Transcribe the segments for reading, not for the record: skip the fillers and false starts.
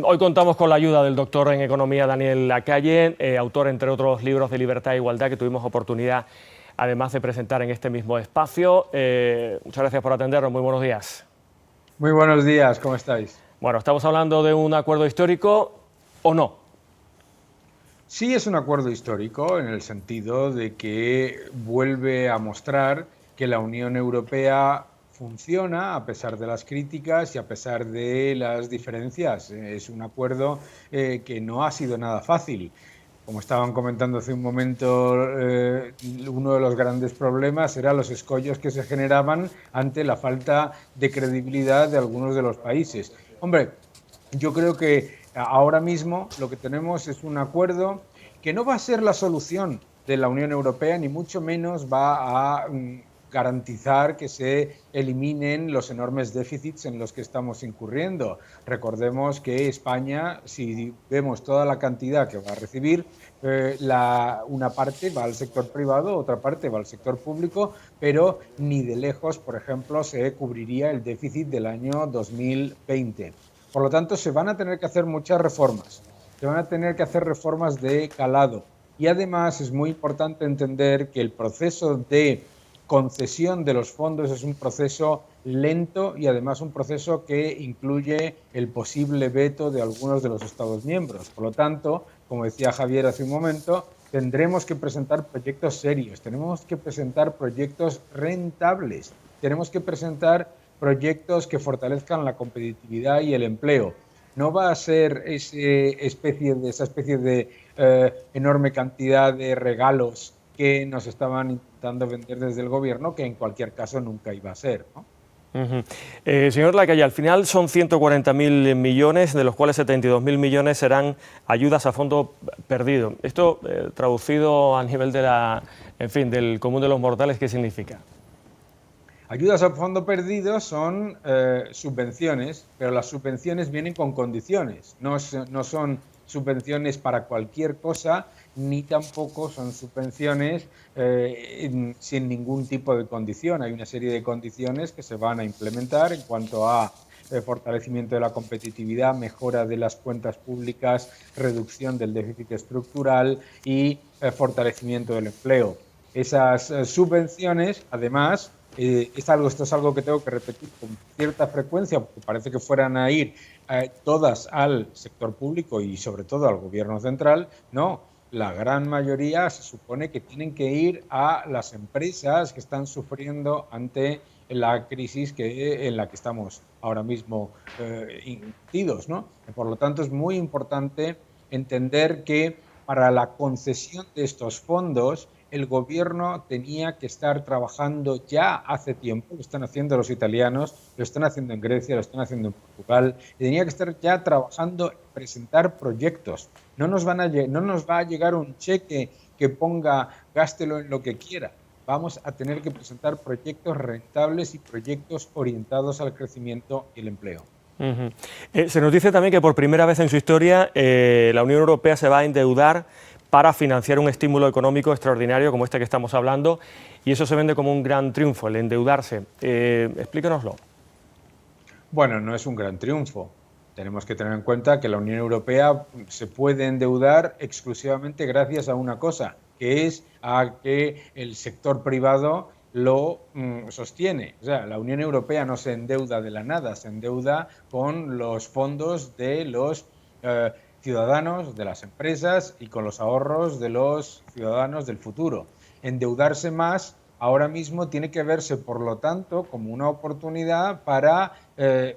Hoy contamos con la ayuda del doctor en Economía Daniel Lacalle, autor, entre otros libros, de Libertad e Igualdad, que tuvimos oportunidad, además, de presentar en este mismo espacio. Muchas gracias por atendernos. Muy buenos días. Muy buenos días, ¿cómo estáis? Bueno, ¿estamos hablando de un acuerdo histórico o no? Sí, es un acuerdo histórico en el sentido de que vuelve a mostrar que la Unión Europea funciona a pesar de las críticas y a pesar de las diferencias. Es un acuerdo que no ha sido nada fácil. Como estaban comentando hace un momento, uno de los grandes problemas era los escollos que se generaban ante la falta de credibilidad de algunos de los países. Hombre, yo creo que ahora mismo lo que tenemos es un acuerdo que no va a ser la solución de la Unión Europea, ni mucho menos va a garantizar que se eliminen los enormes déficits en los que estamos incurriendo. Recordemos que España, si vemos toda la cantidad que va a recibir, una parte va al sector privado, otra parte va al sector público, pero ni de lejos, por ejemplo, se cubriría el déficit del año 2020. Por lo tanto, se van a tener que hacer muchas reformas, se van a tener que hacer reformas de calado. Y además es muy importante entender que el proceso de concesión de los fondos es un proceso lento y además un proceso que incluye el posible veto de algunos de los Estados miembros. Por lo tanto, como decía Javier hace un momento, tendremos que presentar proyectos serios, tenemos que presentar proyectos rentables, tenemos que presentar proyectos que fortalezcan la competitividad y el empleo. No va a ser esa especie de enorme cantidad de regalos que nos estaban intentando vender desde el gobierno, que en cualquier caso nunca iba a ser, ¿no? Señor Lacalle, al final son 140.000 millones, de los cuales 72.000 millones serán ayudas a fondo perdido. Esto, traducido a nivel del común de los mortales, ¿qué significa? Ayudas a fondo perdido son subvenciones, pero las subvenciones vienen con condiciones. No son subvenciones para cualquier cosa, ni tampoco son subvenciones sin ningún tipo de condición. Hay una serie de condiciones que se van a implementar en cuanto a fortalecimiento de la competitividad, mejora de las cuentas públicas, reducción del déficit estructural y fortalecimiento del empleo. Esas subvenciones, además, esto es algo que tengo que repetir con cierta frecuencia, porque parece que fueran a ir todas al sector público y sobre todo al gobierno central. No, la gran mayoría se supone que tienen que ir a las empresas que están sufriendo ante la crisis en la que estamos ahora mismo metidos, ¿no? Por lo tanto, es muy importante entender que para la concesión de estos fondos, el gobierno tenía que estar trabajando ya hace tiempo, lo están haciendo los italianos, lo están haciendo en Grecia, lo están haciendo en Portugal, y tenía que estar ya trabajando en presentar proyectos. No nos va a llegar un cheque que ponga gástelo en lo que quiera. Vamos a tener que presentar proyectos rentables y proyectos orientados al crecimiento y el empleo. Se nos dice también que por primera vez en su historia la Unión Europea se va a endeudar para financiar un estímulo económico extraordinario como este que estamos hablando, y eso se vende como un gran triunfo, el endeudarse. Explíquenoslo. Bueno, no es un gran triunfo. Tenemos que tener en cuenta que la Unión Europea se puede endeudar exclusivamente gracias a una cosa, que es a que el sector privado lo sostiene. O sea, la Unión Europea no se endeuda de la nada, se endeuda con los fondos de los ciudadanos, de las empresas y con los ahorros de los ciudadanos del futuro. Endeudarse más ahora mismo tiene que verse, por lo tanto, como una oportunidad para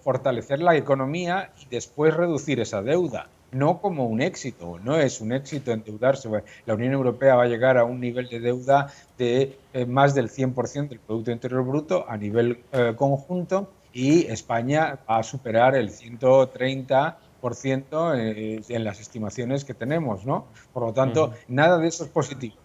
fortalecer la economía y después reducir esa deuda, no como un éxito. No es un éxito endeudarse. La Unión Europea va a llegar a un nivel de deuda de más del 100% del Producto Interior Bruto a nivel conjunto, y España va a superar el 130% en las estimaciones que tenemos, ¿no? Por lo tanto, nada de eso es positivo.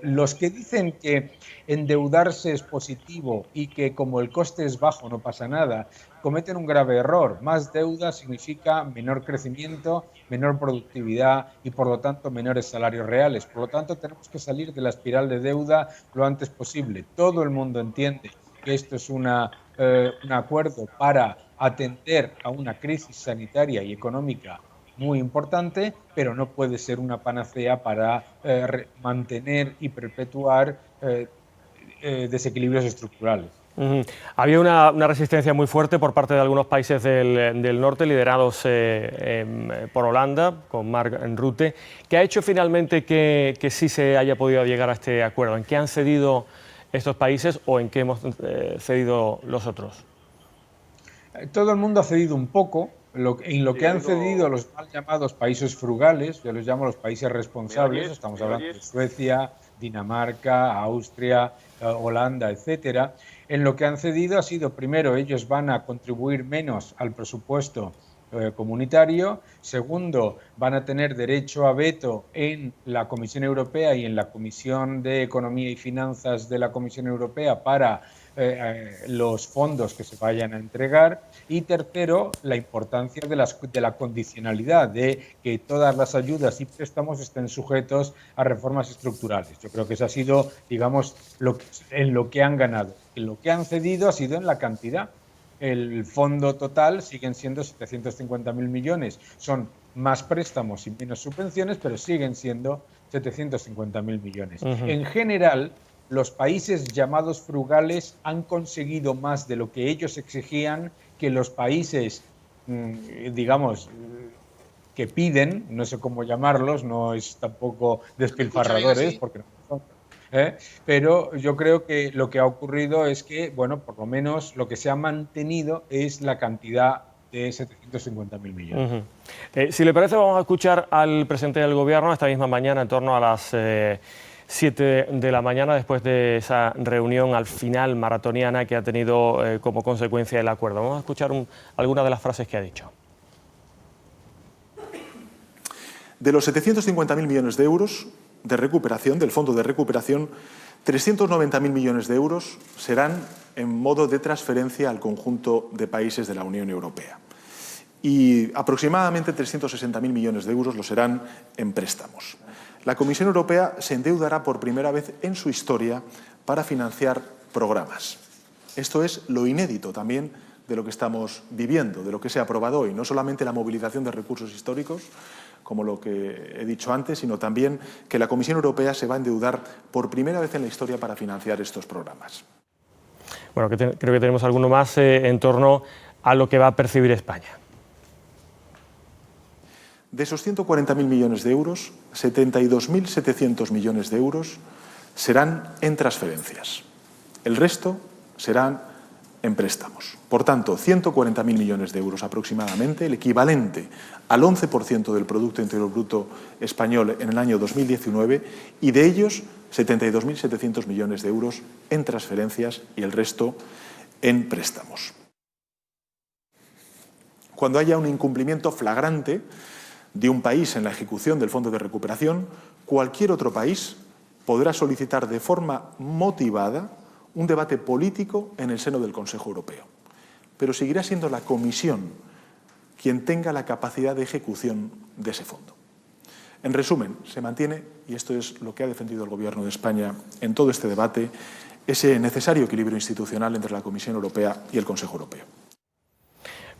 Los que dicen que endeudarse es positivo y que como el coste es bajo no pasa nada, cometen un grave error. Más deuda significa menor crecimiento, menor productividad y por lo tanto menores salarios reales. Por lo tanto, tenemos que salir de la espiral de deuda lo antes posible. Todo el mundo entiende que esto es un acuerdo para atender a una crisis sanitaria y económica muy importante, pero no puede ser una panacea para mantener y perpetuar desequilibrios estructurales. Había una resistencia muy fuerte por parte de algunos países del norte, liderados por Holanda, con Mark Rutte. ¿Qué ha hecho finalmente que sí se haya podido llegar a este acuerdo? ¿En qué han cedido estos países o en qué hemos cedido los otros? Todo el mundo ha cedido un poco. En lo que han cedido los mal llamados países frugales, yo los llamo los países responsables, estamos hablando de Suecia, Dinamarca, Austria, Holanda, etcétera. En lo que han cedido ha sido, primero, ellos van a contribuir menos al presupuesto comunitario. Segundo, van a tener derecho a veto en la Comisión Europea y en la Comisión de Economía y Finanzas de la Comisión Europea para los fondos que se vayan a entregar. Y tercero, la importancia de la condicionalidad, de que todas las ayudas y préstamos estén sujetos a reformas estructurales. Yo creo que eso ha sido, digamos, en lo que han ganado. En lo que han cedido ha sido en la cantidad. El fondo total siguen siendo 750.000 millones. Son más préstamos y menos subvenciones, pero siguen siendo 750.000 millones. En general, los países llamados frugales han conseguido más de lo que ellos exigían que los países, digamos, que piden, no sé cómo llamarlos, no es tampoco despilfarradores, porque no son, pero yo creo que lo que ha ocurrido es que, bueno, por lo menos lo que se ha mantenido es la cantidad de 750.000 millones. Si le parece, vamos a escuchar al presidente del Gobierno esta misma mañana, en torno a las 7 de la mañana, después de esa reunión al final maratoniana que ha tenido como consecuencia el acuerdo. Vamos a escuchar algunas de las frases que ha dicho. De los 750.000 millones de euros de recuperación, del Fondo de Recuperación, 390.000 millones de euros serán en modo de transferencia al conjunto de países de la Unión Europea. Y aproximadamente 360.000 millones de euros lo serán en préstamos. La Comisión Europea se endeudará por primera vez en su historia para financiar programas. Esto es lo inédito también de lo que estamos viviendo, de lo que se ha aprobado hoy. No solamente la movilización de recursos históricos, como lo que he dicho antes, sino también que la Comisión Europea se va a endeudar por primera vez en la historia para financiar estos programas. Bueno, creo que tenemos alguno más en torno a lo que va a percibir España. De esos 140.000 millones de euros, 72.700 millones de euros serán en transferencias. El resto serán en préstamos. Por tanto, 140.000 millones de euros aproximadamente, el equivalente al 11% del Producto Interior Bruto español en el año 2019, y de ellos 72.700 millones de euros en transferencias y el resto en préstamos. Cuando haya un incumplimiento flagrante de un país en la ejecución del Fondo de Recuperación, cualquier otro país podrá solicitar de forma motivada un debate político en el seno del Consejo Europeo. Pero seguirá siendo la Comisión quien tenga la capacidad de ejecución de ese fondo. En resumen, se mantiene, y esto es lo que ha defendido el Gobierno de España en todo este debate, ese necesario equilibrio institucional entre la Comisión Europea y el Consejo Europeo.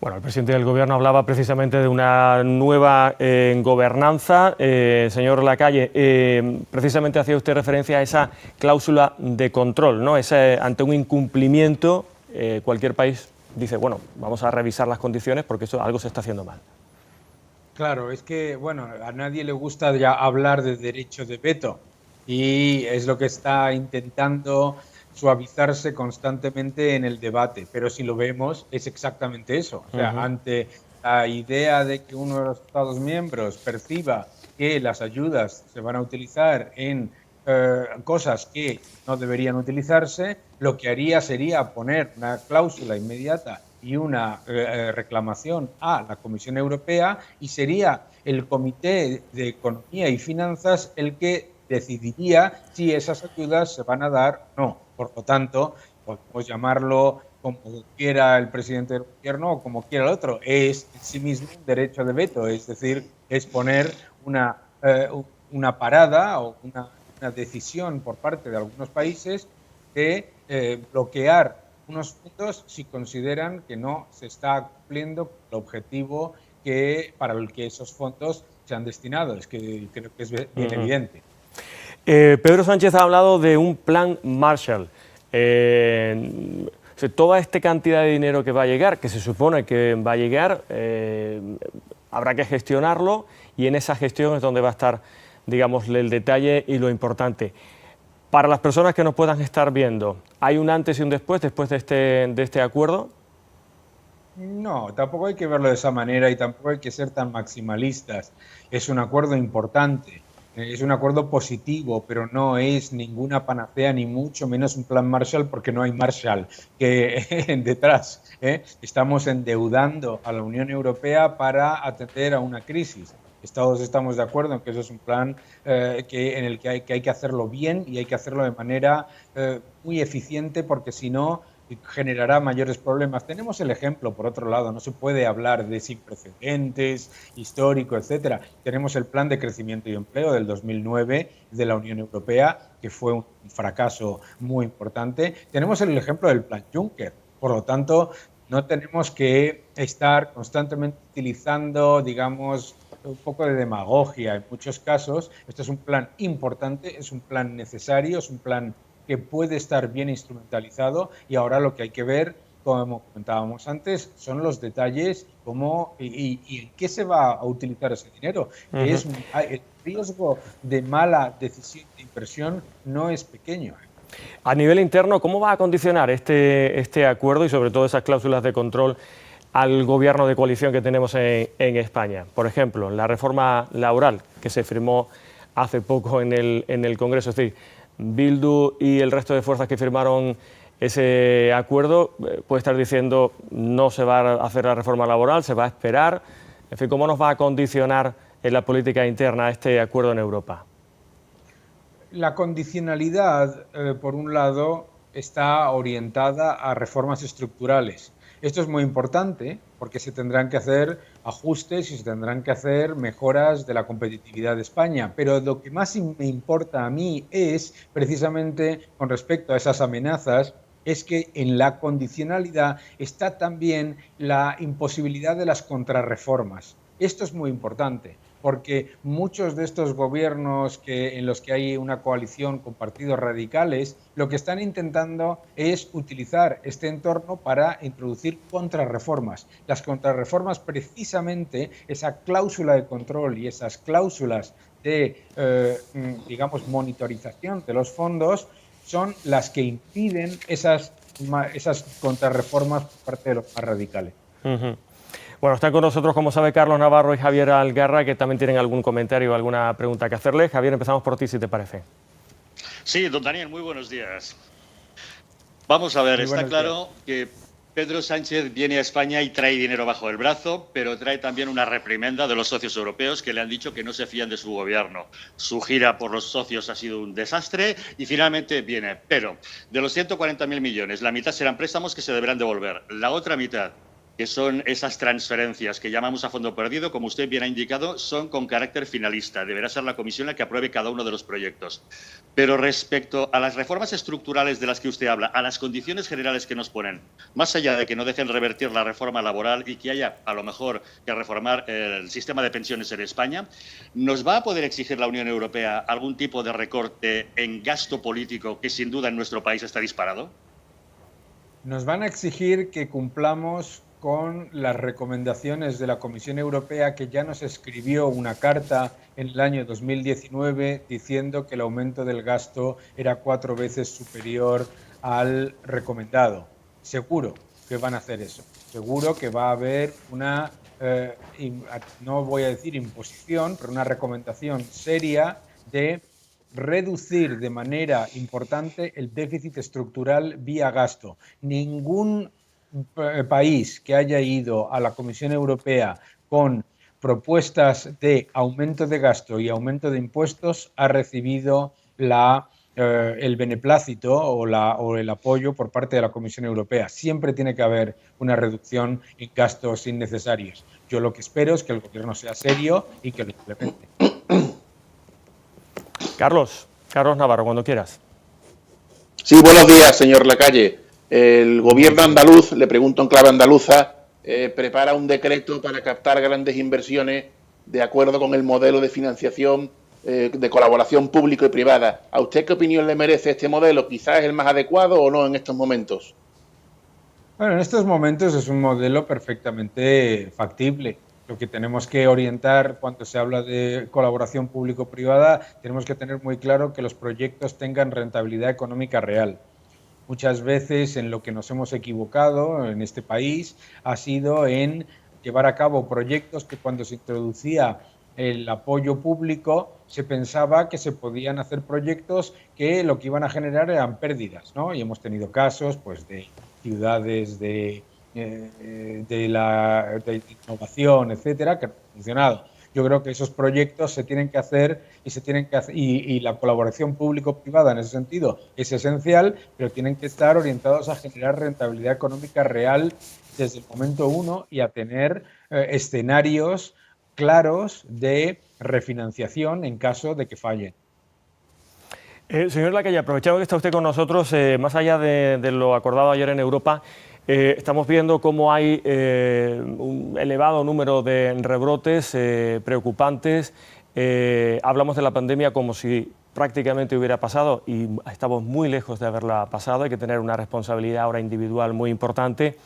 Bueno, el presidente del Gobierno hablaba precisamente de una nueva gobernanza. Señor Lacalle, precisamente hacía usted referencia a esa cláusula de control, ¿no? Ante un incumplimiento, cualquier país dice, bueno, vamos a revisar las condiciones porque algo se está haciendo mal. Claro, es que, bueno, a nadie le gusta ya hablar de derecho de veto y es lo que está intentando suavizarse constantemente en el debate, pero si lo vemos es exactamente eso. O sea, ante la idea de que uno de los Estados miembros perciba que las ayudas se van a utilizar en cosas que no deberían utilizarse, lo que haría sería poner una cláusula inmediata y una reclamación a la Comisión Europea, y sería el Comité de Economía y Finanzas el que decidiría si esas ayudas se van a dar o no. Por lo tanto, podemos llamarlo como quiera el presidente del Gobierno o como quiera el otro, es en sí mismo un derecho de veto, es decir, es poner una parada o una decisión por parte de algunos países de bloquear unos fondos si consideran que no se está cumpliendo el objetivo para el que esos fondos se han destinado. Es que creo que es bien evidente. Pedro Sánchez ha hablado de un plan Marshall. Toda esta cantidad de dinero que va a llegar, que se supone que va a llegar, habrá que gestionarlo, y en esa gestión es donde va a estar, digamos, el detalle y lo importante. Para las personas que nos puedan estar viendo, ¿hay un antes y un después de este acuerdo? No, tampoco hay que verlo de esa manera y tampoco hay que ser tan maximalistas. Es un acuerdo importante, es un acuerdo positivo, pero no es ninguna panacea, ni mucho menos un plan Marshall, porque no hay Marshall detrás. Estamos endeudando a la Unión Europea para atender a una crisis. Todos estamos de acuerdo en que eso es un plan en el que hay que hacerlo bien y hay que hacerlo de manera muy eficiente, porque si no generará mayores problemas. Tenemos el ejemplo, por otro lado, no se puede hablar de sin precedentes, histórico, etcétera. Tenemos el Plan de Crecimiento y Empleo del 2009 de la Unión Europea, que fue un fracaso muy importante. Tenemos el ejemplo del Plan Juncker. Por lo tanto, no tenemos que estar constantemente utilizando, digamos, un poco de demagogia en muchos casos. Esto es un plan importante, es un plan necesario, es un plan que puede estar bien instrumentalizado, y ahora lo que hay que ver, como comentábamos antes, son los detalles y en qué se va a utilizar ese dinero. El riesgo de mala decisión de inversión no es pequeño. A nivel interno, ¿cómo va a condicionar este acuerdo y sobre todo esas cláusulas de control al gobierno de coalición que tenemos en España? Por ejemplo, la reforma laboral que se firmó hace poco en el Congreso. Es decir, Bildu y el resto de fuerzas que firmaron ese acuerdo puede estar diciendo no se va a hacer la reforma laboral, se va a esperar. En fin, ¿cómo nos va a condicionar en la política interna este acuerdo en Europa? La condicionalidad, por un lado, está orientada a reformas estructurales. Esto es muy importante porque se tendrán que hacer ajustes y se tendrán que hacer mejoras de la competitividad de España. Pero lo que más me importa a mí es, precisamente con respecto a esas amenazas, es que en la condicionalidad está también la imposibilidad de las contrarreformas. Esto es muy importante, porque muchos de estos gobiernos en los que hay una coalición con partidos radicales, lo que están intentando es utilizar este entorno para introducir contrarreformas. Las contrarreformas, precisamente, esa cláusula de control y esas cláusulas de, digamos, monitorización de los fondos, son las que impiden esas contrarreformas por parte de los más radicales. Bueno, están con nosotros, como sabe, Carlos Navarro y Javier Algarra, que también tienen algún comentario o alguna pregunta que hacerle. Javier, empezamos por ti, si te parece. Sí, don Daniel, muy buenos días. Vamos a ver, está claro que Pedro Sánchez viene a España y trae dinero bajo el brazo, pero trae también una reprimenda de los socios europeos que le han dicho que no se fían de su gobierno. Su gira por los socios ha sido un desastre y finalmente viene. Pero de los 140.000 millones, la mitad serán préstamos que se deberán devolver. La otra mitad, que son esas transferencias que llamamos a fondo perdido, como usted bien ha indicado, son con carácter finalista. Deberá ser la comisión la que apruebe cada uno de los proyectos. Pero respecto a las reformas estructurales de las que usted habla, a las condiciones generales que nos ponen, más allá de que no dejen revertir la reforma laboral y que haya, a lo mejor, que reformar el sistema de pensiones en España, ¿nos va a poder exigir la Unión Europea algún tipo de recorte en gasto político que sin duda en nuestro país está disparado? Nos van a exigir que cumplamos con las recomendaciones de la Comisión Europea, que ya nos escribió una carta en el año 2019 diciendo que el aumento del gasto era 4 veces superior al recomendado. Seguro que van a hacer eso. Seguro que va a haber una, no voy a decir imposición, pero una recomendación seria de reducir de manera importante el déficit estructural vía gasto. Ningún país que haya ido a la Comisión Europea con propuestas de aumento de gasto y aumento de impuestos ha recibido el beneplácito o el apoyo por parte de la Comisión Europea. Siempre tiene que haber una reducción en gastos innecesarios. Yo lo que espero es que el gobierno sea serio y que lo implemente. Carlos Navarro, cuando quieras. Sí, buenos días, señor Lacalle. El gobierno andaluz, le pregunto en clave andaluza, prepara un decreto para captar grandes inversiones de acuerdo con el modelo de financiación de colaboración público y privada. ¿A usted qué opinión le merece este modelo? ¿Quizás es el más adecuado o no en estos momentos? Bueno, en estos momentos es un modelo perfectamente factible. Lo que tenemos que orientar cuando se habla de colaboración público-privada, tenemos que tener muy claro que los proyectos tengan rentabilidad económica real. Muchas veces en lo que nos hemos equivocado en este país ha sido en llevar a cabo proyectos que cuando se introducía el apoyo público se pensaba que se podían hacer proyectos que lo que iban a generar eran pérdidas, ¿no? Y hemos tenido casos pues, de ciudades de innovación, etcétera, que han funcionado. Yo creo que esos proyectos se tienen que hacer y la colaboración público-privada en ese sentido es esencial, pero tienen que estar orientados a generar rentabilidad económica real desde el momento uno y a tener escenarios claros de refinanciación en caso de que fallen. Señor Lacalle, aprovechando que está usted con nosotros, más allá de lo acordado ayer en Europa, estamos viendo cómo hay un elevado número de rebrotes preocupantes. Hablamos de la pandemia como si prácticamente hubiera pasado y estamos muy lejos de haberla pasado. Hay que tener una responsabilidad ahora individual muy importante.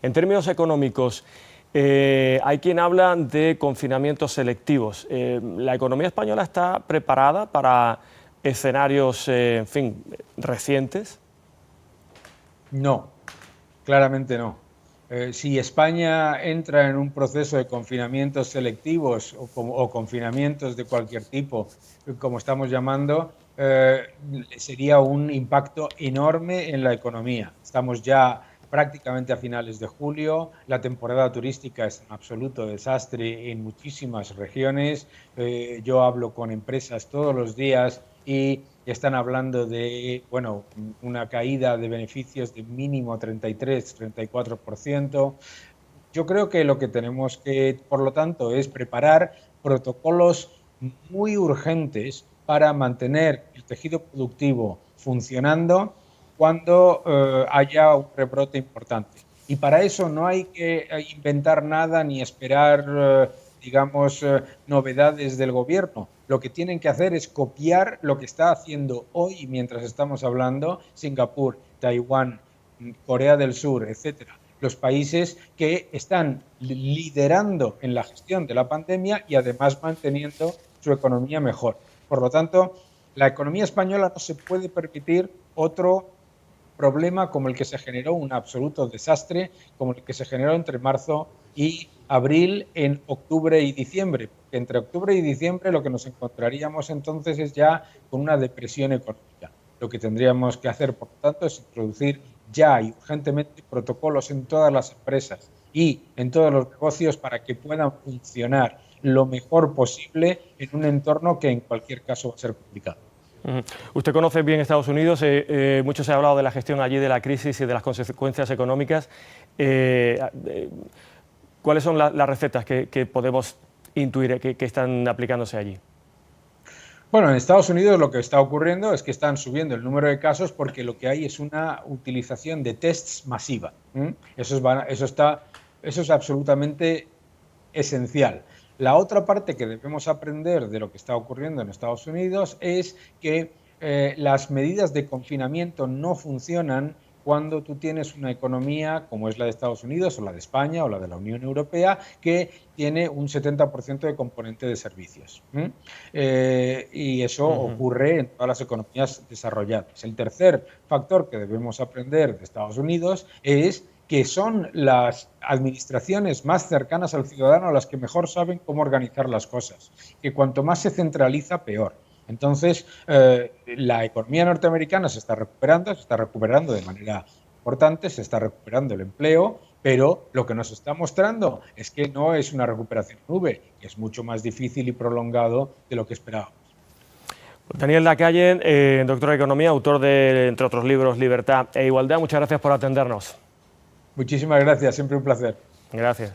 En términos económicos, hay quien habla de confinamientos selectivos. ¿La economía española está preparada para escenarios, en fin, recientes? No, claramente no. Si España entra en un proceso de confinamientos selectivos o confinamientos de cualquier tipo, como estamos llamando, sería un impacto enorme en la economía. Estamos ya prácticamente a finales de julio, la temporada turística es un absoluto desastre en muchísimas regiones. Yo hablo con empresas todos los días y están hablando de una caída de beneficios de mínimo 33-34%. Yo creo que lo que tenemos que, por lo tanto, es preparar protocolos muy urgentes para mantener el tejido productivo funcionando cuando haya un rebrote importante. Y para eso no hay que inventar nada ni esperar novedades del gobierno. Lo que tienen que hacer es copiar lo que está haciendo hoy, mientras estamos hablando, Singapur, Taiwán, Corea del Sur, etcétera. Los países que están liderando en la gestión de la pandemia y además manteniendo su economía mejor. Por lo tanto, la economía española no se puede permitir otro problema como el que se generó, un absoluto desastre, como el que se generó entre marzo y abril en octubre y diciembre. Porque entre octubre y diciembre lo que nos encontraríamos entonces es ya con una depresión económica. Lo que tendríamos que hacer, por lo tanto, es introducir ya y urgentemente protocolos en todas las empresas y en todos los negocios para que puedan funcionar lo mejor posible en un entorno que en cualquier caso va a ser complicado. Usted conoce bien Estados Unidos, mucho se ha hablado de la gestión allí de la crisis y de las consecuencias económicas. ¿Cuáles son las recetas que podemos intuir que están aplicándose allí? Bueno, en Estados Unidos lo que está ocurriendo es que están subiendo el número de casos porque lo que hay es una utilización de tests masiva. Eso es absolutamente esencial. La otra parte que debemos aprender de lo que está ocurriendo en Estados Unidos es que las medidas de confinamiento no funcionan cuando tú tienes una economía como es la de Estados Unidos o la de España o la de la Unión Europea que tiene un 70% de componente de servicios. Y eso ocurre en todas las economías desarrolladas. El tercer factor que debemos aprender de Estados Unidos es que son las administraciones más cercanas al ciudadano las que mejor saben cómo organizar las cosas, que cuanto más se centraliza, peor. Entonces, la economía norteamericana se está recuperando de manera importante, se está recuperando el empleo, pero lo que nos está mostrando es que no es una recuperación nube, que es mucho más difícil y prolongado de lo que esperábamos. Daniel Lacalle, doctor de Economía, autor de, entre otros libros, Libertad e Igualdad, muchas gracias por atendernos. Muchísimas gracias, siempre un placer. Gracias.